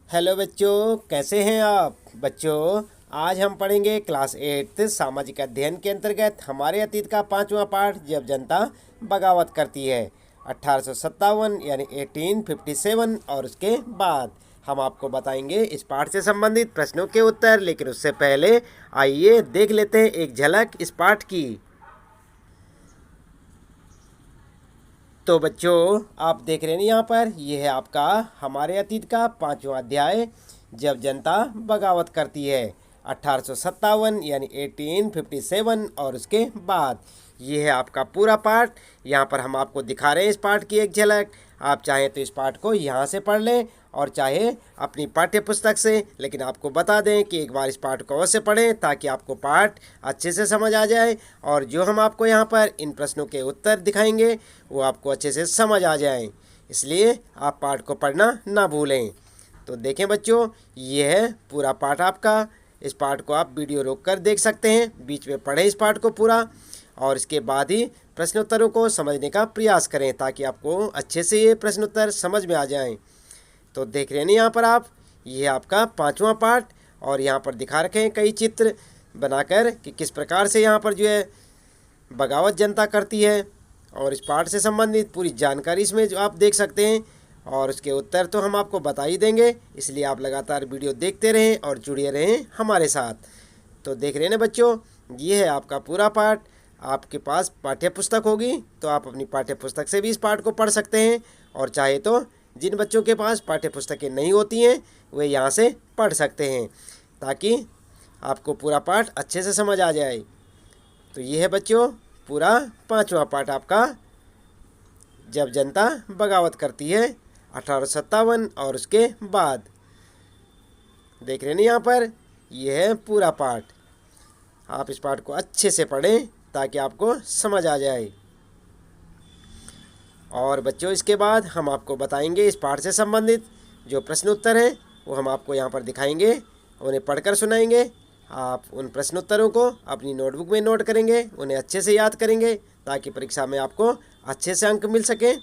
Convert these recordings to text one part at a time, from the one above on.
Hello बच्चों, कैसे हैं आप बच्चों। आज हम पढ़ेंगे क्लास 8 सामाजिक अध्ययन के अंतर्गत हमारे अतीत का 5वां पाठ, जब जनता बगावत करती है। 1857 यानी 1857 और उसके बाद हम आपको बताएंगे इस पाठ से संबंधित प्रश्नों के उत्तर। लेकिन उससे पहले आइए देख लेते हैं एक झलक इस पाठ की। तो बच्चों, आप देख रहे हैं यहाँ पर, यह है आपका हमारे अतीत का 5वां अध्याय, जब जनता बगावत करती है। 1857 यानी 1857 और उसके बाद ये है आपका पूरा पाठ। यहाँ पर हम आपको दिखा रहे हैं इस पाठ की एक झलक। आप चाहें तो इस पाठ को यहाँ से पढ़ लें और चाहे अपनी पाठ्य पुस्तक से, लेकिन आपको बता दें कि एक बार इस पाठ को अवश्य पढ़ें ताकि आपको पाठ अच्छे से समझ आ जाए और जो हम आपको यहाँ पर इन प्रश्नों के उत्तर दिखाएंगे वो आपको अच्छे से समझ आ जाए। इसलिए आप पाठ को पढ़ना ना भूलें। तो देखें बच्चों, ये है पूरा पाठ आपका। इस पाठ को आप वीडियो रोक कर देख सकते हैं, बीच में पढ़ें इस पाठ को पूरा और इसके बाद ही प्रश्नोत्तरों को समझने का प्रयास करें ताकि आपको अच्छे से ये प्रश्नोत्तर समझ में आ जाएं। तो देख रहे हैं यहाँ पर आप, ये आपका 5वां पाठ और यहाँ पर दिखा रखे हैं कई चित्र बनाकर कि किस प्रकार से यहाँ पर जो है बगावत जनता करती है, और इस पाठ से संबंधित पूरी जानकारी इसमें जो आप देख सकते हैं और उसके उत्तर तो हम आपको बता ही देंगे। इसलिए आप लगातार वीडियो देखते रहें और जुड़े रहें हमारे साथ। तो देख रहे हैं ना बच्चों, ये है आपका पूरा पाठ। आपके पास पाठ्य पुस्तक होगी तो आप अपनी पाठ्य पुस्तक से भी इस पाठ को पढ़ सकते हैं, और चाहे तो जिन बच्चों के पास पाठ्य पुस्तकें नहीं होती हैं वे यहाँ से पढ़ सकते हैं ताकि आपको पूरा पाठ अच्छे से समझ आ जाए। तो ये है बच्चों पूरा 5वां पाठ आपका, जब जनता बगावत करती है। 1857 और उसके बाद देख रहे हैं यहाँ पर, यह है पूरा पाठ। आप इस पाठ को अच्छे से पढ़ें ताकि आपको समझ आ जाए। और बच्चों, इसके बाद हम आपको बताएंगे इस पाठ से संबंधित जो प्रश्न उत्तर हैं वो हम आपको यहाँ पर दिखाएंगे, उन्हें पढ़कर सुनाएंगे। आप उन प्रश्नोत्तरों को अपनी नोटबुक में नोट करेंगे, उन्हें अच्छे से याद करेंगे ताकि परीक्षा में आपको अच्छे से अंक मिल सके।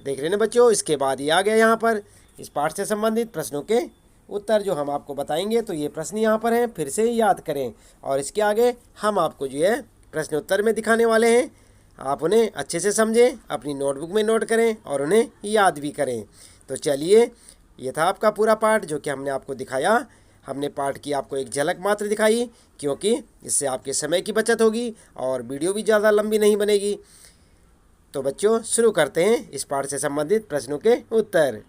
देख रहे हैं बच्चों, इसके बाद ये आ गया यहाँ पर इस पाठ से संबंधित प्रश्नों के उत्तर जो हम आपको बताएंगे। तो ये प्रश्न यहाँ पर हैं, फिर से याद करें और इसके आगे हम आपको जो है प्रश्न उत्तर में दिखाने वाले हैं। आप उन्हें अच्छे से समझें, अपनी नोटबुक में नोट करें और उन्हें याद भी करें। तो चलिए, ये था आपका पूरा पाठ जो कि हमने आपको दिखाया। हमने पाठ की आपको एक झलक मात्र दिखाई क्योंकि इससे आपके समय की बचत होगी और वीडियो भी ज़्यादा लंबी नहीं बनेगी। तो बच्चों, शुरू करते हैं इस पाठ से संबंधित प्रश्नों के उत्तर।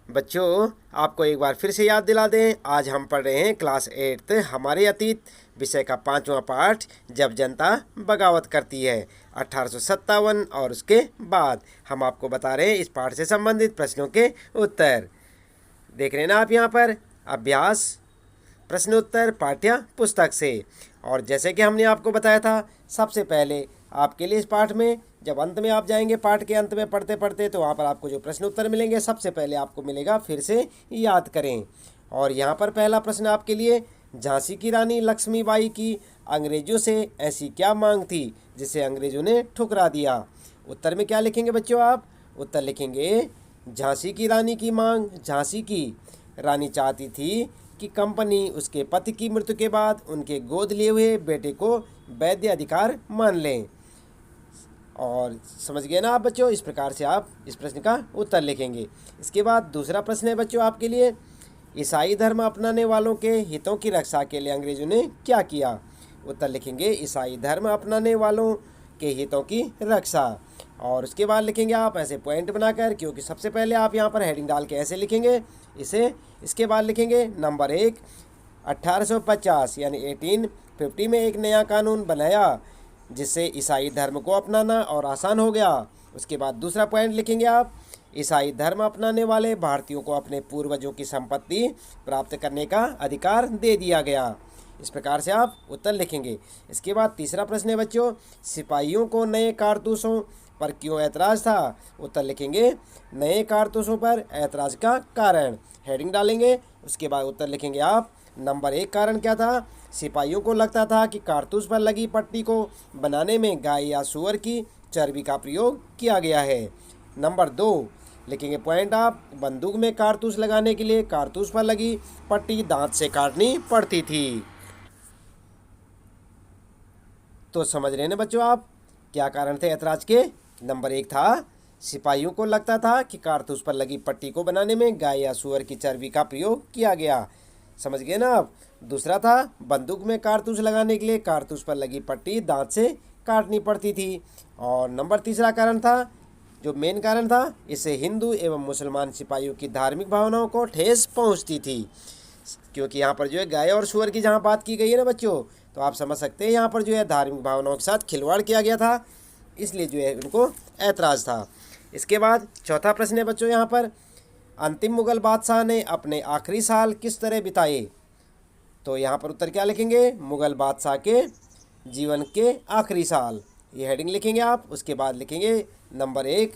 बच्चों, आपको एक बार फिर से याद दिला दें, आज हम पढ़ रहे हैं क्लास 8 हमारे अतीत विषय का 5वां पाठ, जब जनता बगावत करती है। 1857 और उसके बाद हम आपको बता रहे हैं इस पाठ से संबंधित प्रश्नों के उत्तर। देख रहे हैं ना आप यहाँ पर, अभ्यास प्रश्नोत्तर पाठ्य पुस्तक से। और जैसे कि हमने आपको बताया था, सबसे पहले आपके लिए इस पाठ में जब अंत में आप जाएंगे, पाठ के अंत में पढ़ते पढ़ते, तो वहाँ पर आपको जो प्रश्न उत्तर मिलेंगे सबसे पहले आपको मिलेगा फिर से याद करें। और यहाँ पर पहला प्रश्न आपके लिए, झांसी की रानी लक्ष्मीबाई की अंग्रेजों से ऐसी क्या मांग थी जिसे अंग्रेजों ने ठुकरा दिया। उत्तर में क्या लिखेंगे बच्चों आप? उत्तर लिखेंगे झांसी की रानी की मांग। झांसी की रानी चाहती थी कि कंपनी उसके पति की मृत्यु के बाद उनके गोद लिए हुए बेटे को वैध अधिकार मान लें। और समझ गए ना आप बच्चों, इस प्रकार से आप इस प्रश्न का उत्तर लिखेंगे। इसके बाद दूसरा प्रश्न है बच्चों आपके लिए, ईसाई धर्म अपनाने वालों के हितों की रक्षा के लिए अंग्रेजों ने क्या किया। उत्तर लिखेंगे ईसाई धर्म अपनाने वालों के हितों की रक्षा। और उसके बाद लिखेंगे आप ऐसे पॉइंट बनाकर, क्योंकि सबसे पहले आप यहाँ पर हेडिंग डाल के ऐसे लिखेंगे इसे। इसके बाद लिखेंगे नंबर 1, 1850 यानी 1850 में एक नया कानून बनाया जिससे ईसाई धर्म को अपनाना और आसान हो गया। उसके बाद दूसरा पॉइंट लिखेंगे आप, ईसाई धर्म अपनाने वाले भारतीयों को अपने पूर्वजों की संपत्ति प्राप्त करने का अधिकार दे दिया गया। इस प्रकार से आप उत्तर लिखेंगे। इसके बाद तीसरा प्रश्न है बच्चों, सिपाहियों को नए कारतूसों पर क्यों ऐतराज़ था। उत्तर लिखेंगे नए कारतूसों पर ऐतराज़ का कारण, हेडिंग डालेंगे। उसके बाद उत्तर लिखेंगे आप, नंबर 1 कारण क्या था, सिपाहियों को लगता था कि कारतूस पर लगी पट्टी को बनाने में गाय या सूअर की चर्बी का प्रयोग किया गया है। नंबर 2 लिखेंगे पॉइंट आप, बंदूक में कारतूस लगाने के लिए कारतूस पर लगी पट्टी दांत से काटनी पड़ती थी। तो समझ रहे हैं ना बच्चों आप क्या कारण थे ऐतराज के। नंबर 1 था सिपाहियों को लगता था कि कारतूस पर लगी पट्टी को बनाने में गाय या सूअर की चर्बी का प्रयोग किया गया। समझ गए ना आप। दूसरा था बंदूक में कारतूस लगाने के लिए कारतूस पर लगी पट्टी दांत से काटनी पड़ती थी। और नंबर तीसरा कारण था, जो मेन कारण था, इससे हिंदू एवं मुसलमान सिपाहियों की धार्मिक भावनाओं को ठेस पहुंचती थी। क्योंकि यहाँ पर जो है गाय और सूअर की जहाँ बात की गई है ना बच्चों, तो आप समझ सकते हैं यहाँ पर जो है धार्मिक भावनाओं के साथ खिलवाड़ किया गया था, इसलिए जो है उनको ऐतराज़ था। इसके बाद चौथा प्रश्न है बच्चों यहाँ पर, अंतिम मुगल बादशाह ने अपने आखिरी साल किस तरह बिताए। तो यहाँ पर उत्तर क्या लिखेंगे, मुगल बादशाह के जीवन के आखिरी साल, ये हेडिंग लिखेंगे आप। उसके बाद लिखेंगे नंबर 1,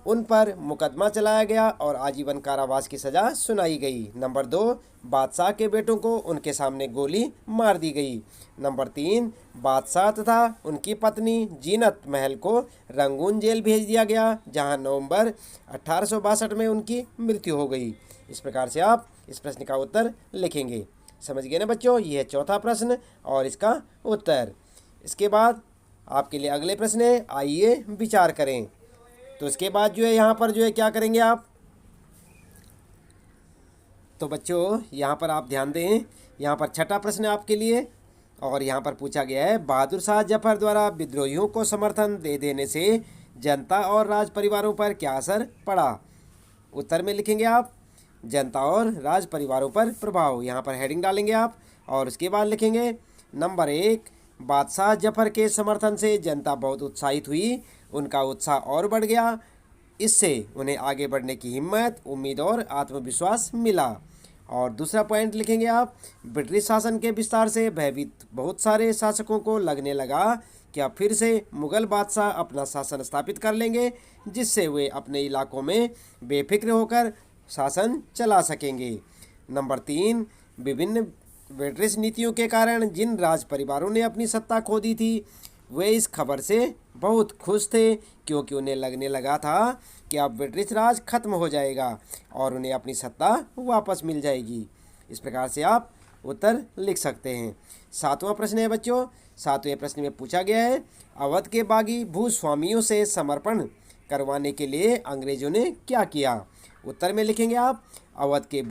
उन पर मुकदमा चलाया गया और आजीवन कारावास की सज़ा सुनाई गई। नंबर 2, बादशाह के बेटों को उनके सामने गोली मार दी गई। नंबर 3, बादशाह तथा उनकी पत्नी जीनत महल को रंगून जेल भेज दिया गया, जहां नवंबर 1862 में उनकी मृत्यु हो गई। इस प्रकार से आप इस प्रश्न का उत्तर लिखेंगे। समझ गए ना बच्चों, ये है चौथा प्रश्न और इसका उत्तर। इसके बाद आपके लिए अगले प्रश्न है, आइए विचार करें। तो इसके बाद जो है यहाँ पर जो है क्या करेंगे आप, तो बच्चों यहाँ पर आप ध्यान दें, यहाँ पर छठा प्रश्न है आपके लिए और यहाँ पर पूछा गया है, बहादुर शाह जफर द्वारा विद्रोहियों को समर्थन दे देने से जनता और राज परिवारों पर क्या असर पड़ा। उत्तर में लिखेंगे आप जनता और राज परिवारों पर प्रभाव, यहाँ पर हेडिंग डालेंगे आप। और उसके बाद लिखेंगे नंबर 1, बादशाह जफर के समर्थन से जनता बहुत उत्साहित हुई, उनका उत्साह और बढ़ गया, इससे उन्हें आगे बढ़ने की हिम्मत, उम्मीद और आत्मविश्वास मिला। और दूसरा पॉइंट लिखेंगे आप, ब्रिटिश शासन के विस्तार से भयभीत बहुत सारे शासकों को लगने लगा कि अब फिर से मुगल बादशाह अपना शासन स्थापित कर लेंगे, जिससे वे अपने इलाकों में बेफिक्र होकर शासन चला सकेंगे। नंबर 3, विभिन्न ब्रिटिश नीतियों के कारण जिन राज परिवारों ने अपनी सत्ता खो दी थी, वे इस खबर से बहुत खुश थे, क्योंकि उन्हें लगने लगा था कि अब ब्रिटिश राज खत्म हो जाएगा और उन्हें अपनी सत्ता वापस मिल जाएगी। इस प्रकार से आप उत्तर लिख सकते हैं। सातवां प्रश्न है बच्चों, सातवें प्रश्न में पूछा गया है, अवध के बागी भूस्वामियों से समर्पण करवाने के लिए अंग्रेजों ने क्या किया। उत्तर में लिखेंगे आप अवध के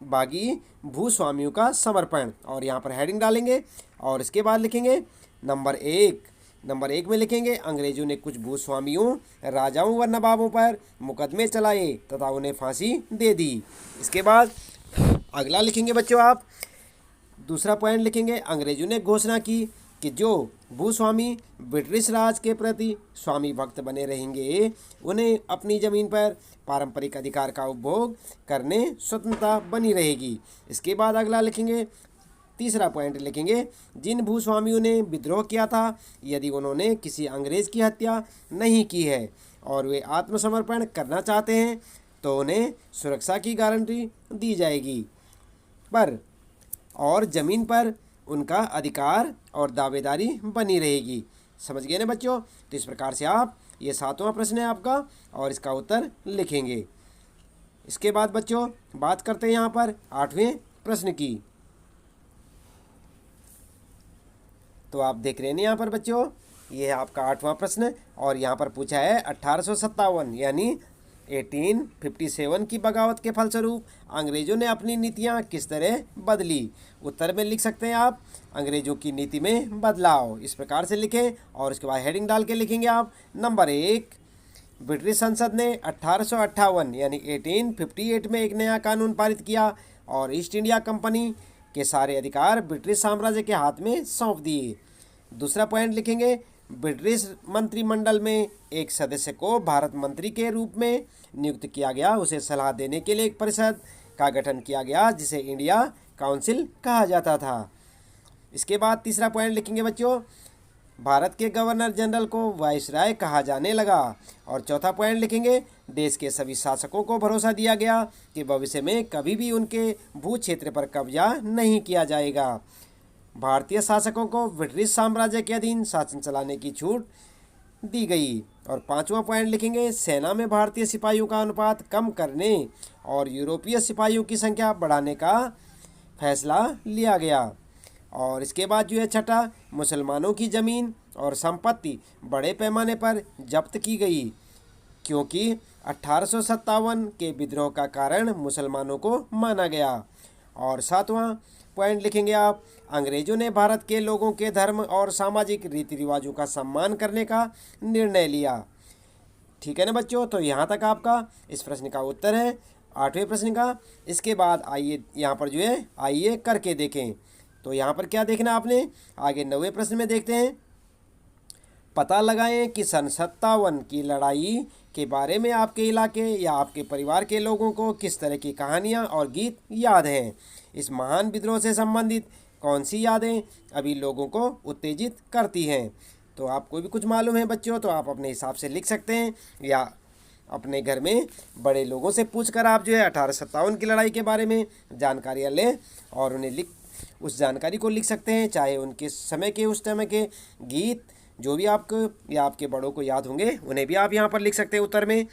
बागी भूस्वामियों का समर्पण, और यहाँ पर हेडिंग डालेंगे। और इसके बाद लिखेंगे नंबर 1 में लिखेंगे अंग्रेजों ने कुछ भूस्वामियों, राजाओं व नवाबों पर मुकदमे चलाए तथा उन्हें फांसी दे दी। इसके बाद अगला लिखेंगे बच्चों आप, दूसरा पॉइंट लिखेंगे, अंग्रेजों ने घोषणा की कि जो भूस्वामी ब्रिटिश राज के प्रति स्वामी भक्त बने रहेंगे, उन्हें अपनी ज़मीन पर पारंपरिक अधिकार का उपभोग करने स्वतंत्रता बनी रहेगी। इसके बाद अगला लिखेंगे, तीसरा पॉइंट लिखेंगे, जिन भूस्वामियों ने विद्रोह किया था, यदि उन्होंने किसी अंग्रेज़ की हत्या नहीं की है और वे आत्मसमर्पण करना चाहते हैं, तो उन्हें सुरक्षा की गारंटी दी जाएगी पर और ज़मीन पर उनका अधिकार और दावेदारी बनी रहेगी। समझ गए ना बच्चों। तो इस प्रकार से आप, ये सातवां प्रश्न है आपका और इसका उत्तर लिखेंगे। इसके बाद बच्चों बात करते हैं यहाँ पर आठवें प्रश्न की। तो आप देख रहे हैं यहाँ पर बच्चों, ये है आपका आठवां प्रश्न और यहाँ पर पूछा है 1857 यानी 1857 की बगावत के फलस्वरूप अंग्रेजों ने अपनी नीतियाँ किस तरह बदली। उत्तर में लिख सकते हैं आप अंग्रेजों की नीति में बदलाव, इस प्रकार से लिखें। और उसके बाद हेडिंग डाल के लिखेंगे आप नंबर 1, ब्रिटिश संसद ने 1858 यानी 1858 में एक नया कानून पारित किया और ईस्ट इंडिया कंपनी के सारे अधिकार ब्रिटिश साम्राज्य के हाथ में सौंप दिए। दूसरा पॉइंट लिखेंगे, ब्रिटिश मंत्रिमंडल में एक सदस्य को भारत मंत्री के रूप में नियुक्त किया गया, उसे सलाह देने के लिए एक परिषद का गठन किया गया जिसे इंडिया काउंसिल कहा जाता था। इसके बाद तीसरा पॉइंट लिखेंगे बच्चों, भारत के गवर्नर जनरल को वाइसराय कहा जाने लगा। और चौथा पॉइंट लिखेंगे, देश के सभी शासकों को भरोसा दिया गया कि भविष्य में कभी भी उनके भू क्षेत्र पर कब्जा नहीं किया जाएगा। भारतीय शासकों को ब्रिटिश साम्राज्य के अधीन शासन चलाने की छूट दी गई। और 5वां पॉइंट लिखेंगे सेना में भारतीय सिपाहियों का अनुपात कम करने और यूरोपीय सिपाहियों की संख्या बढ़ाने का फैसला लिया गया। और इसके बाद जो है छठा, मुसलमानों की ज़मीन और संपत्ति बड़े पैमाने पर जब्त की गई क्योंकि 1857 के विद्रोह का कारण मुसलमानों को माना गया। और 7वां पॉइंट लिखेंगे आप, अंग्रेजों ने भारत के लोगों के धर्म और सामाजिक रीति रिवाजों का सम्मान करने का निर्णय लिया। ठीक है ना बच्चों, तो यहाँ तक आपका इस प्रश्न का उत्तर है 8वें प्रश्न का। इसके बाद आइए यहाँ पर जो है आइए करके देखें। तो यहाँ पर क्या देखना आपने, आगे 9वें प्रश्न में देखते हैं। पता लगाएं कि सन 57 की लड़ाई के बारे में आपके इलाके या आपके परिवार के लोगों को किस तरह की कहानियाँ और गीत याद हैं। इस महान विद्रोह से संबंधित कौन सी यादें अभी लोगों को उत्तेजित करती हैं। तो आपको भी कुछ मालूम है बच्चों, तो आप अपने हिसाब से लिख सकते हैं या अपने घर में बड़े लोगों से पूछकर आप जो है 1857 की लड़ाई के बारे में जानकारियाँ लें और उन्हें उस जानकारी को लिख सकते हैं, चाहे उनके समय के उस समय के गीत जो भी आपको या आपके बड़ों को याद होंगे उन्हें भी आप यहाँ पर लिख सकते हैं उत्तर में।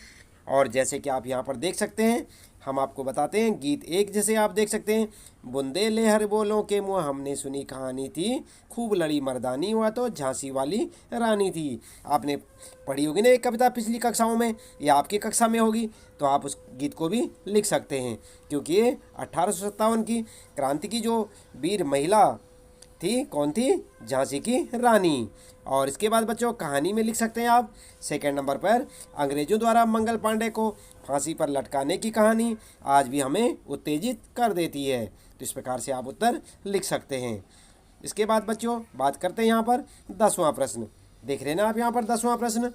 और जैसे कि आप यहाँ पर देख सकते हैं, हम आपको बताते हैं गीत 1 जैसे आप देख सकते हैं, बुंदे ले हर बोलों के मुँह हमने सुनी कहानी थी, खूब लड़ी मर्दानी हुआ तो झांसी वाली रानी थी। आपने पढ़ी होगी ना एक कविता पिछली कक्षाओं में या आपकी कक्षा में होगी, तो आप उस गीत को भी लिख सकते हैं क्योंकि ये 1857 की क्रांति की जो वीर महिला थी, कौन थी, झांसी की रानी। और इसके बाद बच्चों कहानी में लिख सकते हैं आप सेकंड नंबर पर, अंग्रेजों द्वारा मंगल पांडे को फांसी पर लटकाने की कहानी आज भी हमें उत्तेजित कर देती है। तो इस प्रकार से आप उत्तर लिख सकते हैं। इसके बाद बच्चों बात करते हैं यहाँ पर 10वां प्रश्न, देख रहे ना आप यहाँ पर 10वां प्रश्न,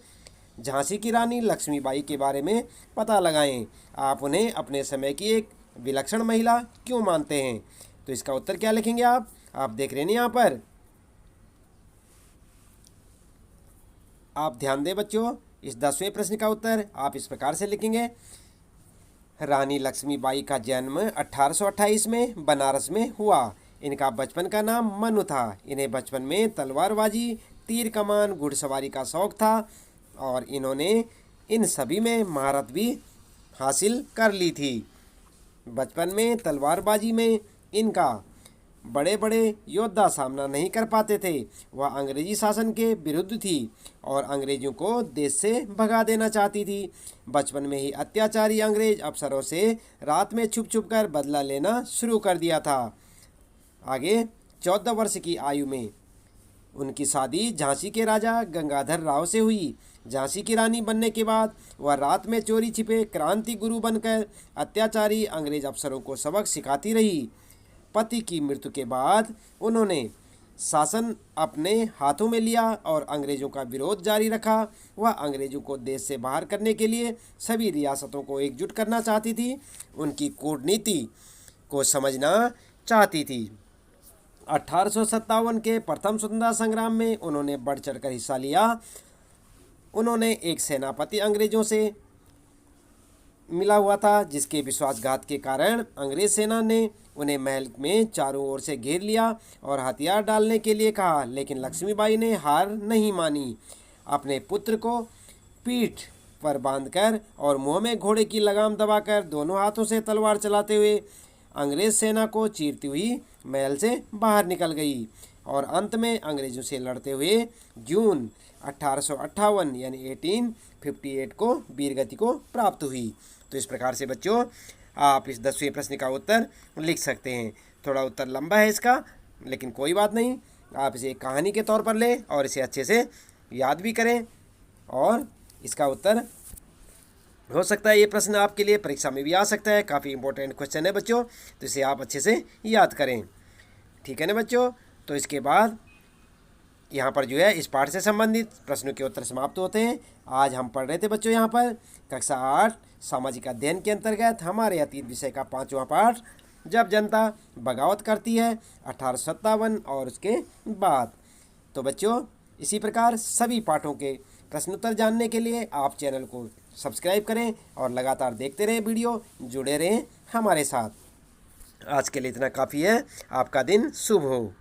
झांसी की रानी लक्ष्मीबाई के बारे में पता लगाएं। आप उन्हें अपने समय की एक विलक्षण महिला क्यों मानते हैं। तो इसका उत्तर क्या लिखेंगे आप देख रहे हैं यहाँ पर, आप ध्यान दें बच्चों, इस 10वें प्रश्न का उत्तर आप इस प्रकार से लिखेंगे। रानी लक्ष्मीबाई का जन्म 1828 में बनारस में हुआ। इनका बचपन का नाम मनु था। इन्हें बचपन में तलवारबाजी, तीर कमान, घुड़सवारी का शौक था और इन्होंने इन सभी में महारत भी हासिल कर ली थी। बचपन में तलवारबाजी में इनका बड़े बड़े योद्धा सामना नहीं कर पाते थे। वह अंग्रेजी शासन के विरुद्ध थी और अंग्रेजों को देश से भगा देना चाहती थी। बचपन में ही अत्याचारी अंग्रेज अफसरों से रात में छुप छुप कर बदला लेना शुरू कर दिया था। आगे 14 वर्ष की आयु में उनकी शादी झांसी के राजा गंगाधर राव से हुई। झांसी की रानी बनने के बाद वह रात में चोरी छिपे क्रांति गुरु बनकर अत्याचारी अंग्रेज अफसरों को सबक सिखाती रही। पति की मृत्यु के बाद उन्होंने शासन अपने हाथों में लिया और अंग्रेजों का विरोध जारी रखा। वह अंग्रेजों को देश से बाहर करने के लिए सभी रियासतों को एकजुट करना चाहती थी, उनकी कूटनीति को समझना चाहती थी। 1857 के प्रथम स्वतंत्रता संग्राम में उन्होंने बढ़ चढ़कर हिस्सा लिया। उन्होंने एक सेनापति अंग्रेजों से मिला हुआ था जिसके विश्वासघात के कारण अंग्रेज सेना ने उन्हें महल में चारों ओर से घेर लिया और हथियार डालने के लिए कहा, लेकिन लक्ष्मीबाई ने हार नहीं मानी। अपने पुत्र को पीठ पर बांधकर और मुंह में घोड़े की लगाम दबाकर दोनों हाथों से तलवार चलाते हुए अंग्रेज सेना को चीरती हुई महल से बाहर निकल गई और अंत में अंग्रेजों से लड़ते हुए जून 1858 यानी 1858 को वीरगति को प्राप्त हुई। तो इस प्रकार से बच्चों आप इस 10वें प्रश्न का उत्तर लिख सकते हैं। थोड़ा उत्तर लंबा है इसका, लेकिन कोई बात नहीं, आप इसे एक कहानी के तौर पर लें और इसे अच्छे से याद भी करें और इसका उत्तर हो सकता है ये प्रश्न आपके लिए परीक्षा में भी आ सकता है। काफ़ी इंपॉर्टेंट क्वेश्चन है बच्चों, तो इसे आप अच्छे से याद करें। ठीक है ना बच्चों, तो इसके बाद यहाँ पर जो है इस पाठ से संबंधित प्रश्नों के उत्तर समाप्त होते हैं। आज हम पढ़ रहे थे बच्चों यहाँ पर कक्षा 8 सामाजिक अध्ययन के अंतर्गत हमारे अतीत विषय का 5वां पाठ, जब जनता बगावत करती है 1857 और उसके बाद। तो बच्चों इसी प्रकार सभी पाठों के प्रश्नोत्तर जानने के लिए आप चैनल को सब्सक्राइब करें और लगातार देखते रहें वीडियो, जुड़े रहें हमारे साथ। आज के लिए इतना काफ़ी है। आपका दिन शुभ हो।